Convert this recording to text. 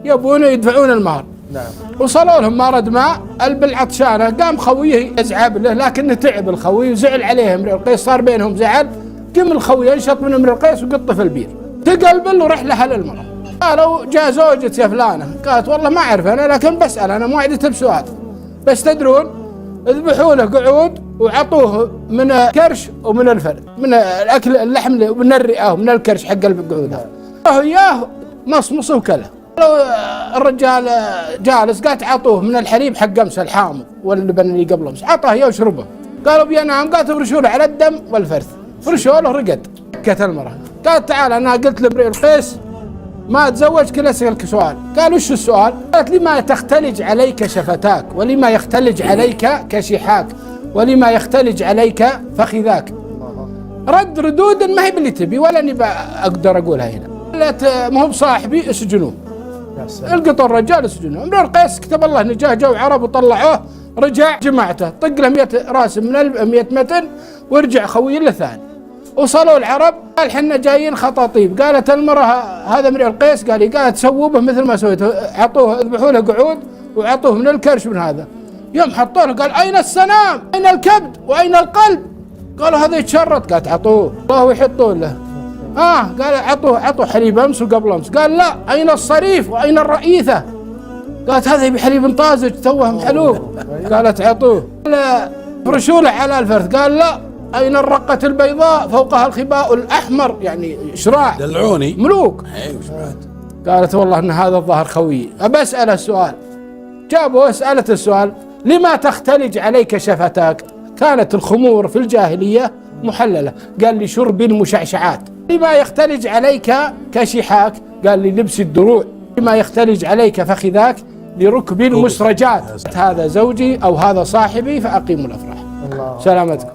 يبون يدفعون المهر. نعم. وصلوا لهم ما رد ماء، بالعطشانه قام خويه يزعب له، لكنه تعب الخوي وزعل عليه امرئ القيس، صار بينهم زعل. قم الخوي ينشط من امرئ القيس وقطه في البير، تقلبل وراح لها للمراه. قالوا جاء زوجة يا فلانه، قالت والله ما اعرف انا، لكن بسال انا موعدته بسؤال. بس تدرون ذبحوا له قعود وعطوه من الكرش ومن الفرد، من الاكل اللحم ومن الرئه ومن الكرش حق القعود هذا. اياه مصمص وكله. الرجال جالس، قالت عطوه من الحليب حق امس الحامض واللبن اللي قبل امس، عطاه اياه وشربه. قالوا بينام، قالت فرشوا له على الدم والفرث، فرشوا له رقد. بكت المراه، قالت تعال انا قلت لامرئ القيس ما اتزوج كل اسالك سؤال. قال وش السؤال؟ قالت لما تختلج عليك شفتاك، ولما يختلج عليك كشحاك، ولما يختلج عليك فخذاك. رد ردود ما هي باللي تبي ولا اني اقدر اقولها هنا. قالت ما هو بصاحبي اسجنوه. القطوا الرجال اسجنوه. امرئ القيس كتب الله نجاه، جو عرب وطلعوه، رجع جماعته طق له 100 راس من 100 متن ورجع خوي له ثاني. وصلوا العرب، قال حنا جايين خطاطيب. قالت المراه هذا امرئ القيس، قالت سووا به مثل ما سويته، عطوه ذبحوا له قعود وعطوه من الكرش من هذا. يوم حطوا له قال اين السنام؟ اين الكبد؟ واين القلب؟ قالوا هذا يتشرط. قالت عطوه الله يحطون له. قال عطوه حليب امس وقبل امس. قال لا، اين الصريف واين الرئيثه؟ قالت هذا يبي حليب طازج توه محلوب. قالت عطوه. قال فرشوا له على الفرث. قال لا، اين الرقه البيضاء فوقها الخباء الاحمر، يعني شراع دلعوني ملوك. قالت والله ان هذا الظاهر خوي، ابى اساله السؤال. جابوا سالت السؤال لما تختلج عليك شفتاك؟ كانت الخمور في الجاهليه محلله. قال لي شرب المشعشعات. لما يختلج عليك كشحاك؟ قال لي لبس الدروع. لما يختلج عليك فخذاك؟ لركب المسرجات. هذا زوجي او هذا صاحبي فاقيموا الافراح. سلامتكم.